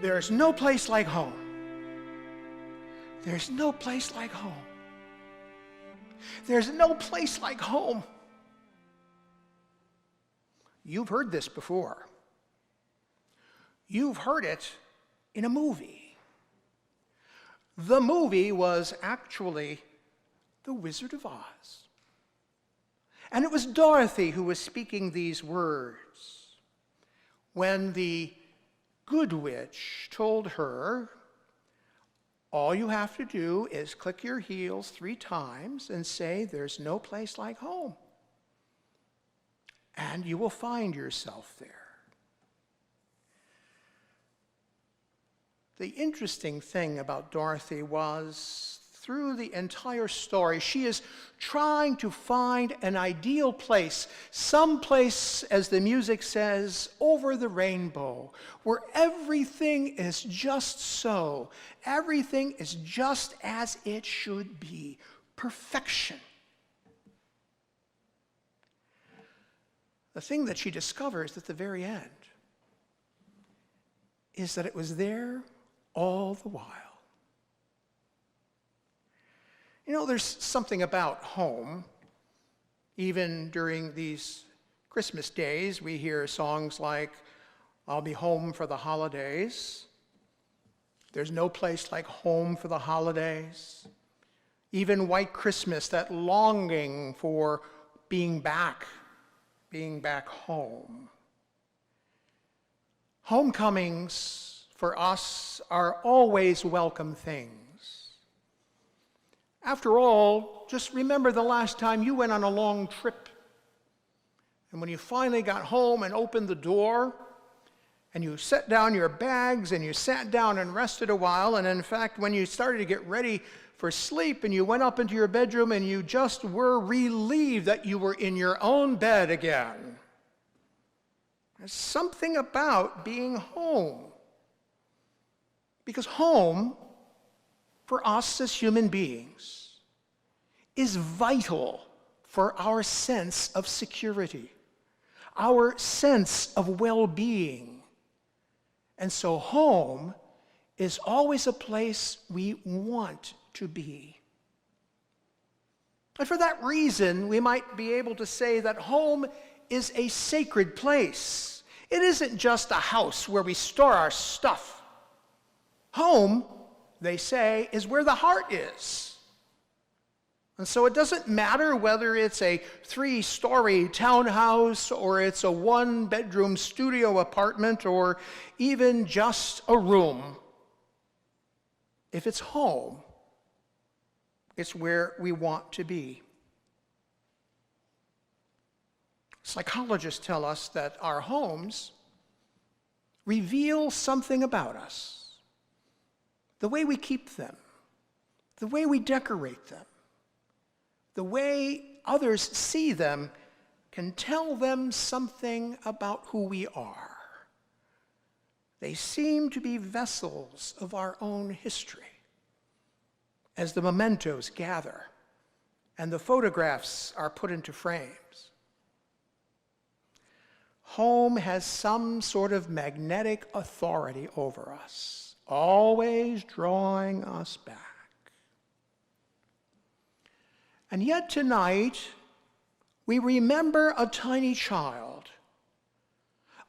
There's no place like home. There's no place like home. There's no place like home. You've heard this before. You've heard it in a movie. The movie was actually The Wizard of Oz. And it was Dorothy who was speaking these words when the good witch told her, all you have to do is click your heels 3 times and say, there's no place like home. And you will find yourself there. The interesting thing about Dorothy was, through the entire story, she is trying to find an ideal place, some place, as the music says, over the rainbow, where everything is just so. Everything is just as it should be. Perfection. The thing that she discovers at the very end is that it was there all the while. You know, there's something about home. Even during these Christmas days, we hear songs like, I'll be home for the holidays. There's no place like home for the holidays. Even White Christmas, that longing for being back home. Homecomings for us are always welcome things. After all, just remember the last time you went on a long trip. And when you finally got home and opened the door, and you set down your bags, and you sat down and rested a while, and in fact, when you started to get ready for sleep, and you went up into your bedroom, and you just were relieved that you were in your own bed again. There's something about being home. Because home, for us as human beings, is vital for our sense of security, our sense of well-being. And so home is always a place we want to be. And for that reason, we might be able to say that home is a sacred place. It isn't just a house where we store our stuff. Home, they say, is where the heart is. And so it doesn't matter whether it's a 3-story townhouse or it's a 1-bedroom studio apartment or even just a room. If it's home, it's where we want to be. Psychologists tell us that our homes reveal something about us. The way we keep them, the way we decorate them, the way others see them can tell them something about who we are. They seem to be vessels of our own history. As the mementos gather and the photographs are put into frames, home has some sort of magnetic authority over us, always drawing us back. And yet tonight, we remember a tiny child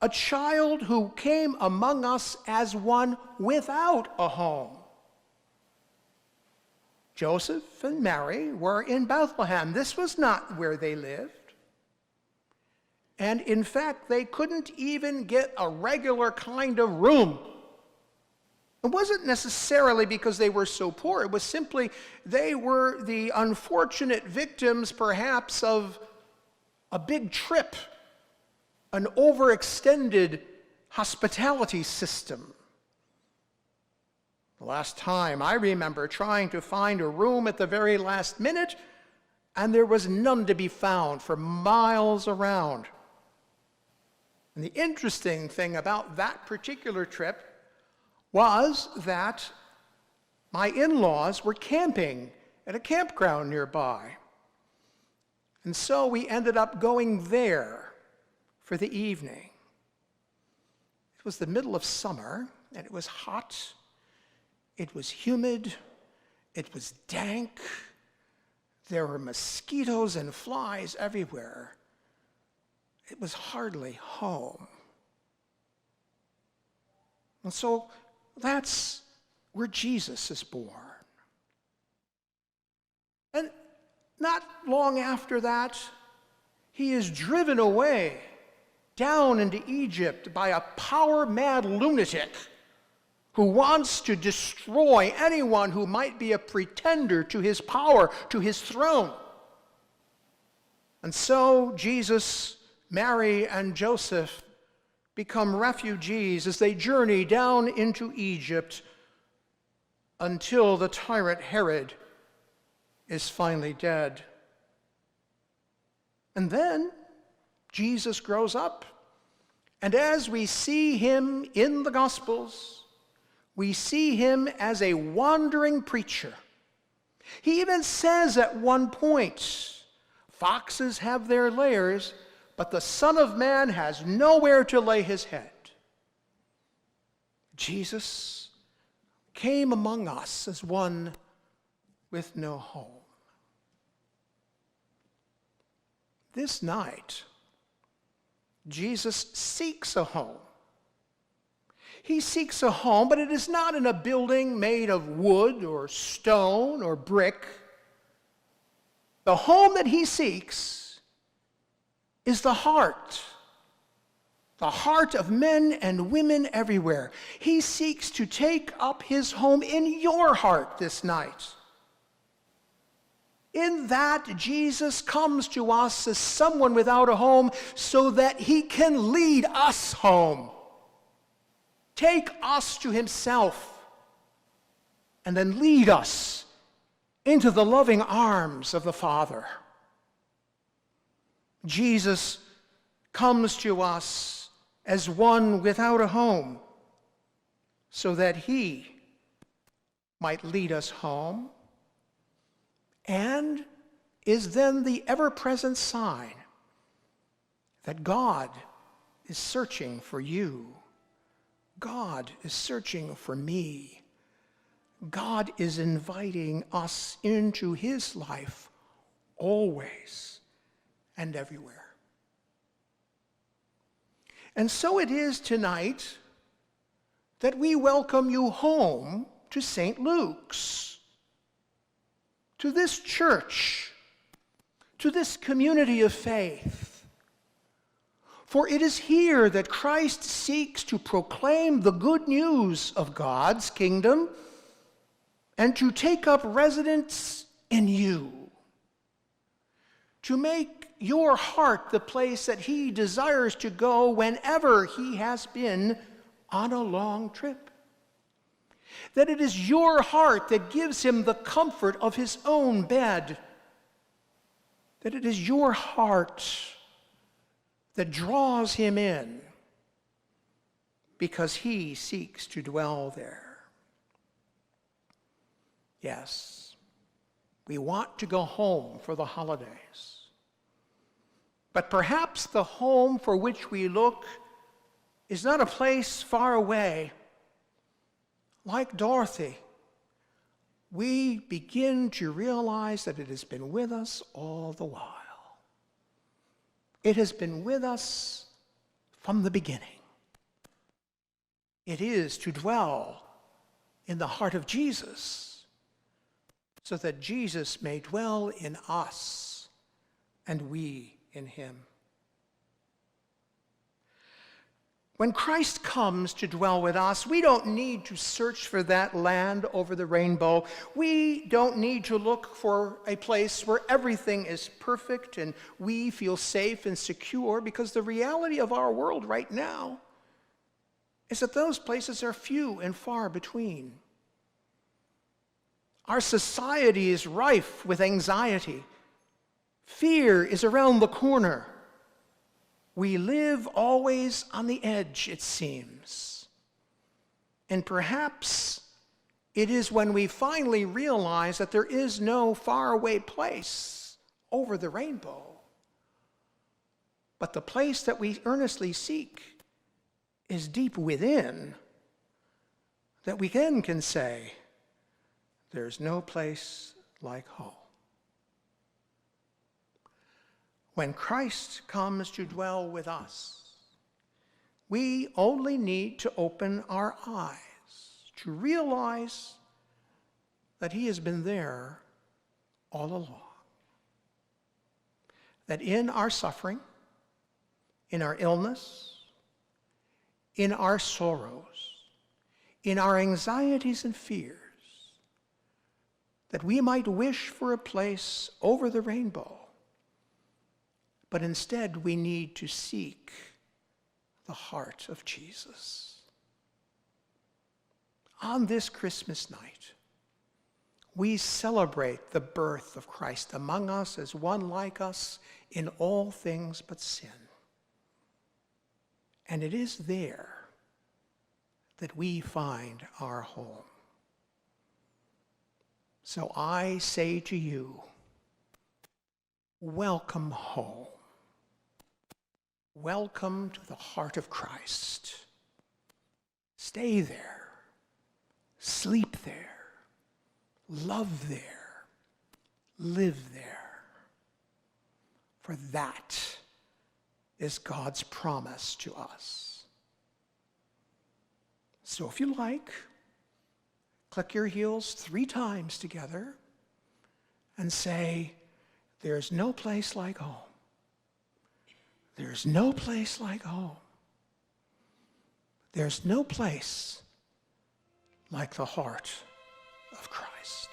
who came among us as one without a home. Joseph and Mary were in Bethlehem. This was not where they lived. And in fact, they couldn't even get a regular kind of room. It wasn't necessarily because they were so poor. It was simply they were the unfortunate victims, perhaps, of a big trip, an overextended hospitality system. The last time I remember trying to find a room at the very last minute, and there was none to be found for miles around. And the interesting thing about that particular trip was that my in-laws were camping at a campground nearby. And so we ended up going there for the evening. It was the middle of summer. and it was hot, it was humid, it was dank, there were mosquitoes and flies everywhere. It was hardly home. And so that's where Jesus is born. And not long after that, he is driven away down into Egypt by a power-mad lunatic who wants to destroy anyone who might be a pretender to his power, to his throne. And so Jesus, Mary, and Joseph become refugees as they journey down into Egypt until the tyrant Herod is finally dead. And then Jesus grows up, and as we see him in the Gospels, we see him as a wandering preacher. He even says at one point, foxes have their lairs, but the Son of Man has nowhere to lay his head. Jesus came among us as one with no home. This night, Jesus seeks a home. He seeks a home, but it is not in a building made of wood or stone or brick. The home that he seeks is the heart of men and women everywhere. He seeks to take up his home in your heart this night. In that, Jesus comes to us as someone without a home so that he can lead us home. Take us to himself and then lead us into the loving arms of the Father. Jesus comes to us as one without a home so that he might lead us home, and is then the ever-present sign that God is searching for you. God is searching for me. God is inviting us into his life always and everywhere. And so it is tonight that we welcome you home to St. Luke's, to this church, to this community of faith. For it is here that Christ seeks to proclaim the good news of God's kingdom and to take up residence in you, to make your heart the place that he desires to go whenever he has been on a long trip. That it is your heart that gives him the comfort of his own bed. That it is your heart that draws him in because he seeks to dwell there. Yes, we want to go home for the holidays. But perhaps the home for which we look is not a place far away. Like Dorothy, we begin to realize that it has been with us all the while. It has been with us from the beginning. It is to dwell in the heart of Jesus, so that Jesus may dwell in us and we in him. When Christ comes to dwell with us, we don't need to search for that land over the rainbow. We don't need to look for a place where everything is perfect and we feel safe and secure, because the reality of our world right now is that those places are few and far between. Our society is rife with anxiety. Fear is around the corner. We live always on the edge, it seems. And perhaps it is when we finally realize that there is no faraway place over the rainbow, but the place that we earnestly seek is deep within, that we then can say, there's no place like home. When Christ comes to dwell with us, we only need to open our eyes to realize that he has been there all along. That in our suffering, in our illness, in our sorrows, in our anxieties and fears, that we might wish for a place over the rainbow, but instead we need to seek the heart of Jesus. On this Christmas night, we celebrate the birth of Christ among us as one like us in all things but sin. And it is there that we find our home. So I say to you, welcome home. Welcome to the heart of Christ. Stay there, sleep there, love there, live there. For that is God's promise to us. So if you like, click your heels 3 times together and say, there's no place like home. There's no place like home. There's no place like the heart of Christ.